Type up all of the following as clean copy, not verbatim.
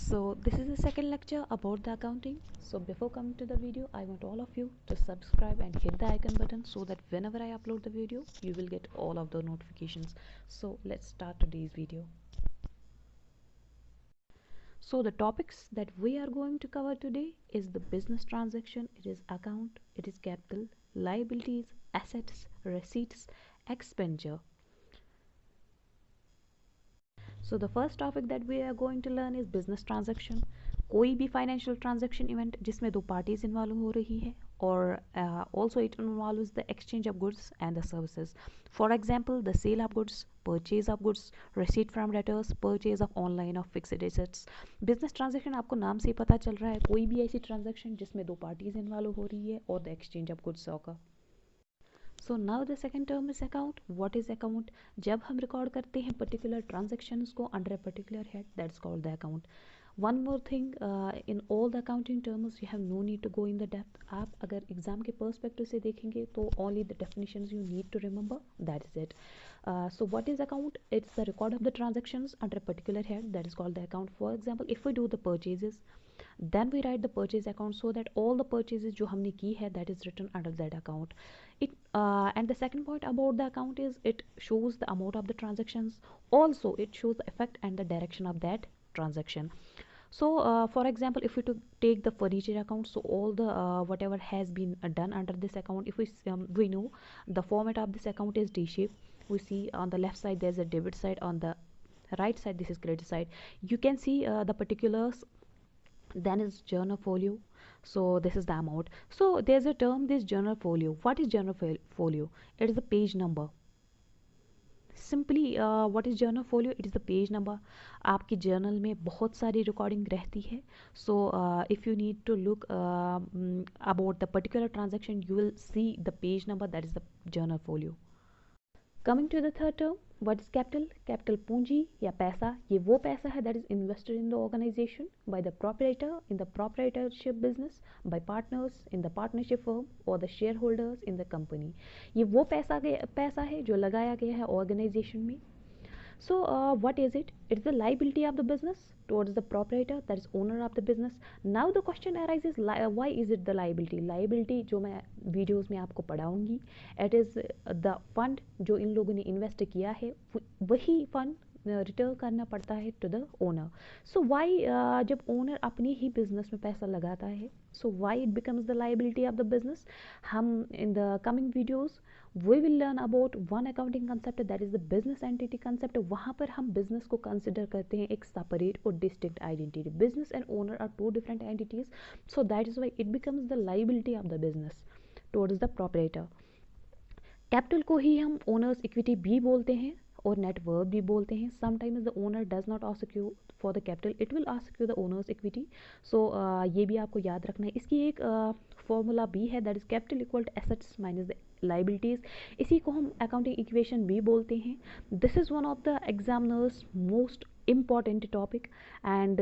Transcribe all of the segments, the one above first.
So this is the second lecture about the accounting. So before coming to the video, I want all of you to subscribe and hit the icon button so that whenever I upload the video, you will get all of the notifications. So let's start today's video. So the topics that we are going to cover today is the business transaction, it is account, it is capital, liabilities, assets, receipts, expenditure. So the first topic that we are going to learn is business transaction. कोई भी financial transaction event जिसमें दो parties involve हो रही है और also it involves the exchange of goods and the services. For example, the sale of goods, purchase of goods, receipt from debtors, purchase of online of fixed assets. business transaction आपको नाम से ही पता चल रहा है, कोई भी ऐसी ट्रांजैक्शन जिसमें दो पार्टीज इन्वॉल्व हो रही है और the exchange of goods होगा. So now the second term is account. What is account? जब हम रिकॉर्ड करते हैं पर्टिकुलर ट्रांजेक्शन्स को under a particular head, that's called the account. One more thing, in all the accounting terms you have no need to go in the depth. आप अगर exam के perspective से देखेंगे तो only the definitions you need to remember, that is it. So what is account? It's the record of the transactions under a particular head, that is called the account. For example, if we do the purchases, then we write the purchase account so that all the purchases जो हमने की है that is written under that account. And the second point about the account is it shows the amount of the transactions. Also it shows the effect and the direction of that transaction. So for example, if we take the furniture account, so all the whatever has been done under this account, if we know the format of this account is D shape. We see on the left side there's a debit side, on the right side this is credit side. You can see the particulars. Then is journal folio. So this is the amount. So there's a term, this journal folio. What is journal folio? It is the page number. Simply what is journal folio? It is the page number. आपकी journal में बहुत सारी recording रहती है. So if you need to look about the particular transaction, you will see the page number, that is the journal folio. Coming to the third term, what is capital? Capital पूंजी या पैसा, ये वो पैसा है that is invested in the organization by the proprietor in the proprietorship business, by partners in the partnership firm or the shareholders in the company. ये वो पैसा है जो लगाया गया है organization में. So what is it? It's the liability of the business towards the proprietor, that is owner of the business. Now the question arises, why is it the liability? Liability जो मैं videos में आपको पढ़ाऊंगी, it is the fund जो इन लोगों ने invest किया है, वही fund रिटर्न करना पड़ता है to the owner. So why जब ओनर अपनी ही बिजनेस में पैसा लगाता है, so why it becomes the liability of the business. हम in the coming videos we will learn about one accounting concept, that is the business entity concept. वहाँ पर हम business को consider करते हैं एक separate और distinct identity. Business and owner are two different entities, so that is why it becomes the liability of the business towards the proprietor. Capital को ही हम ओनर्स इक्विटी भी बोलते हैं और नेटवर्थ भी बोलते हैं. Sometimes the owner does not ask you for the capital, it will ask you the owner's equity. सो ये भी आपको याद रखना है. इसकी एक फॉर्मूला भी है, that is capital equal to assets minus the liabilities. इसी को हम अकाउंटिंग इक्वेशन भी बोलते हैं. This is one of the examiners most important topic and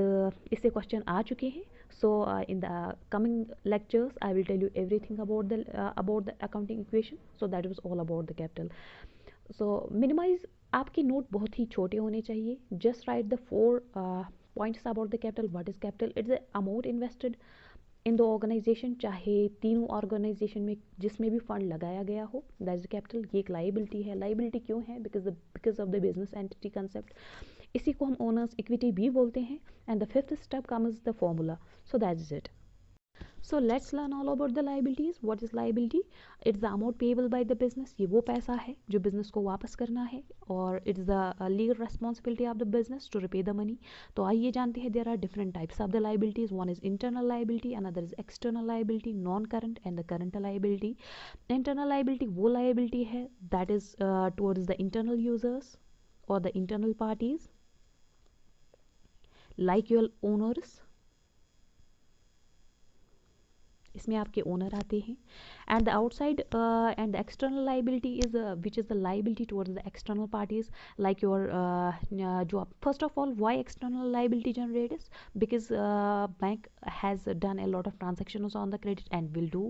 इससे क्वेश्चन आ चुके हैं. So in the coming lectures I will tell you everything about the accounting equation. So that was all about the capital. So minimize, आपके note बहुत ही छोटे होने चाहिए. Just write the 4 points about the capital. What is capital? It's the amount invested in the organization, चाहे तीनों organisation में जिसमें भी फंड लगाया गया हो, दैट इज कैपिटल. ये एक लाइबिलिटी है. लाइबिलिटी क्यों है? Because of the business entity concept. इसी को हम ओनर्स इक्विटी भी बोलते हैं. And the fifth step comes the formula. So that is it. So let's learn all about the liabilities. What is liability? It's the amount payable by the business. ये वो पैसा है जो बिजनेस को वापस करना है, और it's the legal responsibility of the business to repay the money. तो आइए जानते हैं, there are different types of the liabilities. One is internal liability, another is external liability, non-current and the current liability. Internal liability वो liability है that is towards the internal users or the internal parties like your owners. इसमें आपके owner आते हैं. And the outside and the external liability is which is the liability towards the external parties like your जो आप first of all why external liability generates, because bank has done a lot of transactions on the credit and will do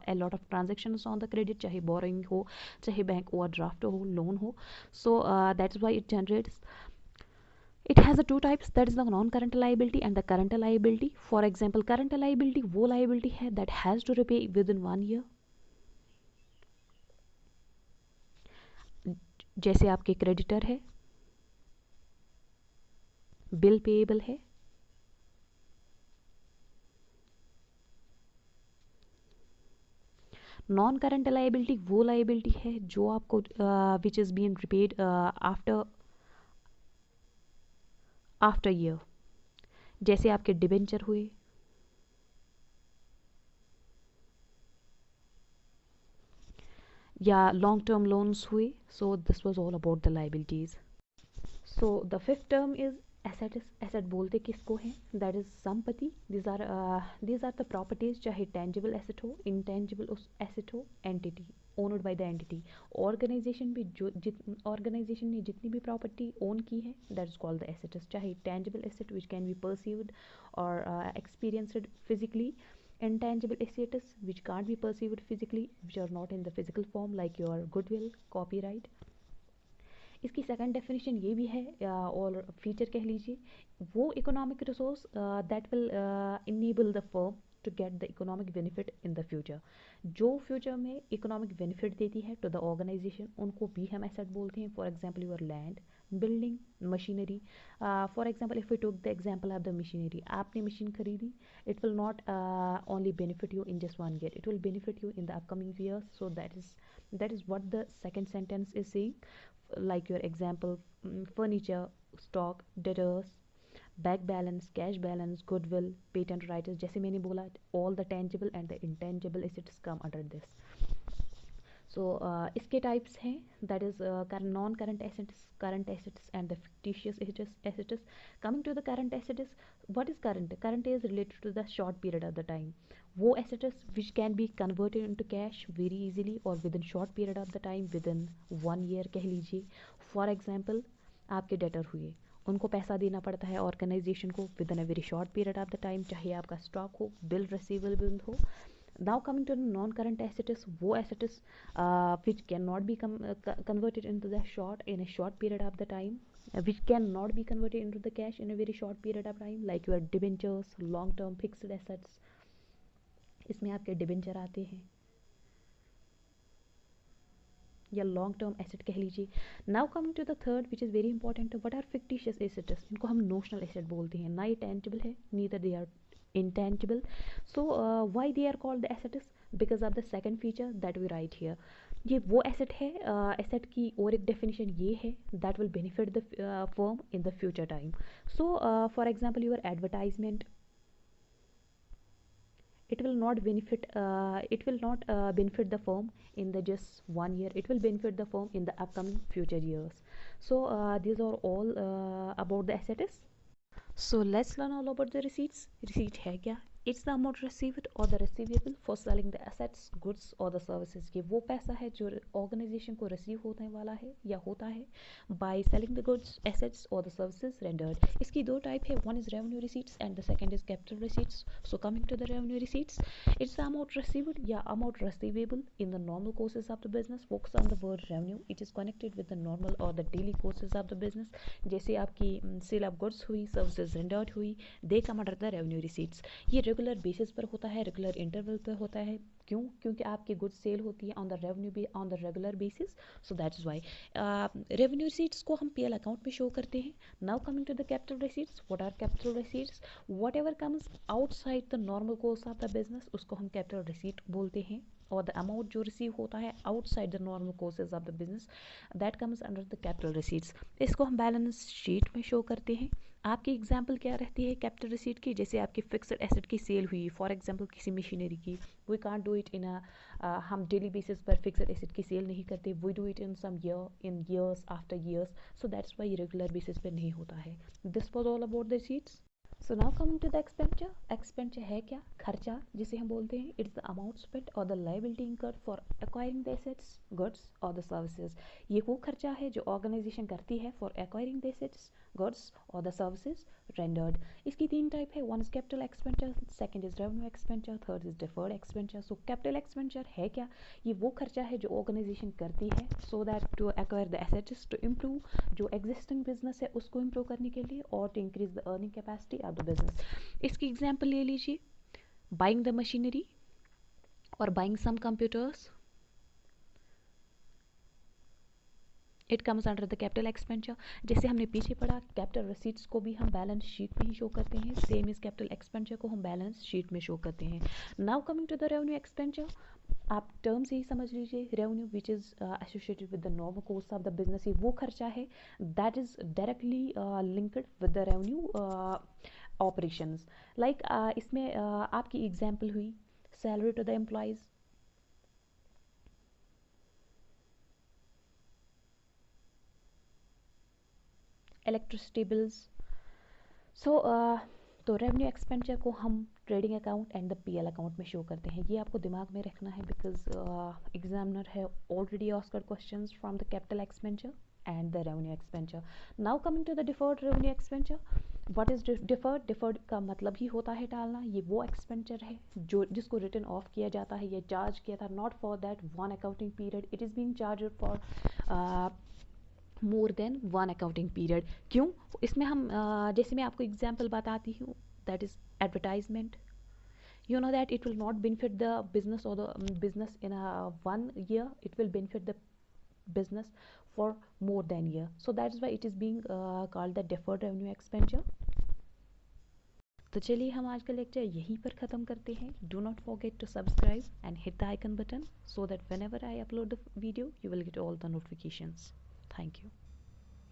a lot of transactions on the credit, चाहे borrowing हो, चाहे bank overdraft हो, loan हो. So that's why it generates. It has a two types, that is the non-current liability and the current liability. For example, current liability वो liability है that has to repay within 1 year. जैसे आपके creditor है, bill payable है, non current liability वो liability है जो आपको which is being repaid after year, जैसे आपके डिबेंचर हुए, या लॉन्ग टर्म लोन्स हुए. So this was all about the liabilities. So the fifth term is asset. Asset बोलते किसको हैं? दैट इज संपत्ति. दीज आर द प्रॉपर्टीज, चाहे टेंजिबल एसेट हो, इंटेंजिबल एसेट हो, entity owned by the entity. Organization भी जो ऑर्गेनाइजेशन ने जितनी भी प्रॉपर्टी ओन की है that is called the assets. चाहे tangible asset which can be perceived और experienced physically, intangible assets which can't be perceived physically, which are not in the physical form like your goodwill, copyright. इसकी second definition ये भी है और feature कह लीजिए, वो economic resource that will enable the firm to get the economic benefit in the future. जो future में इकोनॉमिक बेनिफिट देती है टू द ऑर्गेनाइजेशन, उनको भी हम एसेट बोलते हैं. For example your land, building, machinery. For example if we took the example of the machinery, आपने मशीन खरीदी, it will not only benefit you in just 1 year, it will benefit you in the upcoming years. So that is what the second sentence is saying. Like your example, furniture, stock, debtors, bank balance, cash balance, goodwill, patent rights. जैसे मैंने बोला, all the tangible and the intangible assets come under this. So इसके types हैं, that is non current assets and the fictitious assets. Coming to the current assets, what is current? Current is related to the short period of the time. वो assets which can be converted into cash very easily or within short period of the time, within 1 year कह लीजिए. For example, आपके debtor हुए, उनको पैसा देना पड़ता है ऑर्गेनाइजेशन को with in a very short period of the time, चाहे आपका स्टॉक हो, बिल रिसीवेबल हो. Now coming to non current assets, वो assets which cannot be converted into the in a short period of the time, which cannot be converted into the cash in a very short period of time, like your debentures, long term fixed assets. इसमें आपके debenture आते हैं या long term asset कह लीजिए. Now coming to the third which is very important, what are fictitious assets? इनको हम notional asset बोलते हैं. ना ये टेंजिबल है, neither they are intangible. So why they are called the assets? Because of the second feature that we write here. ये वो asset है, एसेट की और एक डेफिनेशन ये है that will benefit the firm in the future time. So for example your advertisement, it will not benefit the firm in the just 1 year, it will benefit the firm in the upcoming future years. So these are all about the assets. So let's learn all about the receipts. Receipt है क्या? It's the amount received or the receivable for selling the assets, goods or the services. ये वो पैसा है जो organisation को receive होने वाला है या होता है by selling the goods, assets or the services rendered. इसकी दो टाइप है, one is revenue receipts and the second is capital receipts. So coming to the revenue receipts, it's the amount received या amount receivable in the normal courses of the business. Focus on the word revenue. It is connected with the normal or the daily courses of the business. जैसे आपकी sale of goods हुई, services rendered हुई, they come under the revenue receipts. ये regular basis पर होता है, regular interval पर होता है. क्यों? क्योंकि आपकी गुड्स सेल होती है on the revenue on the regular basis. So that is why revenue receipts को हम पीएल अकाउंट में शो करते हैं. Now coming to the capital receipts, what are capital receipts? Whatever comes outside the normal course of the business, उसको हम capital receipt बोलते हैं. और द अमाउंट जो रिसीव होता है outside the normal courses of the business, that comes under the capital receipts. इसको हम बैलेंस शीट में शो करते हैं. आपकी एग्जांपल क्या रहती है कैपिटल रिसीट की? जैसे आपकी फिक्स्ड एसेट की सेल हुई, फॉर एग्जांपल किसी मशीनरी की, we can't do it in हम डेली बेसिस पर फिक्स्ड एसेट की सेल नहीं करते, we do it in some in years after years. So that's why regular basis पर नहीं होता है. This was all about the receipts. So now coming to the expenditure. Expenditure है क्या? खर्चा जिसे हम बोलते हैं. इट्स द अमाउंट स्पेंट और the liability incurred for acquiring the assets, goods और द सर्विसेज. ये वो खर्चा है जो ऑर्गेनाइजेशन करती है for acquiring the assets, goods or the services rendered. इसकी तीन टाइप है, one is capital expenditure, second is revenue expenditure, third is deferred expenditure. So capital expenditure है क्या? ये वो खर्चा है जो ऑर्गेनाइजेशन करती है so that to acquire the assets, to improve जो एग्जिस्टिंग बिजनेस है उसको इम्प्रूव करने के लिए, और to increase the earning capacity of the business. इसकी एग्जाम्पल ले लीजिए, बाइंग द मशीनरी और buying some computers. It comes under the capital expenditure. जैसे हमने पीछे पढ़ा, कैपिटल रिसीट्स को भी हम बैलेंस शीट में ही शो करते हैं, सेम इज कैपिटल एक्सपेंडिचर को हम बैलेंस शीट में शो करते हैं. Now coming to the revenue expenditure, आप टर्म से ही समझ लीजिए, revenue which is associated with the normal course of the business. ये वो खर्चा है that is directly linked with the revenue operations. Like इसमें आपकी एग्जांपल हुई salary to the employees, electricity bills. So तो रेवेन्यू एक्सपेंडिचर को हम trading account and the PL account में शो करते हैं. ये आपको दिमाग में रखना है बिकॉज एग्जामिनर है already asked questions from the capital expenditure and the revenue expenditure. Now coming to the deferred revenue expenditure. What is deferred? Deferred का मतलब ही होता है टालना. ये वो एक्सपेंडिचर है जो जिसको रिटर्न ऑफ किया जाता है या चार्ज किया था, not for that one accounting period, it is being charge for more than one accounting period. क्यों? इसमें हम जैसे मैं आपको एग्जांपल बताती हूँ, that is advertisement. You know that it will not benefit the business or the business in a 1 year, it will benefit the business for more than year. So that's why it is being called the deferred revenue expenditure. तो चलिए हम आज का lecture यहीं पर ख़त्म करते हैं. Do not forget to subscribe and hit the icon button so that whenever I upload the video you will get all the notifications. Thank you.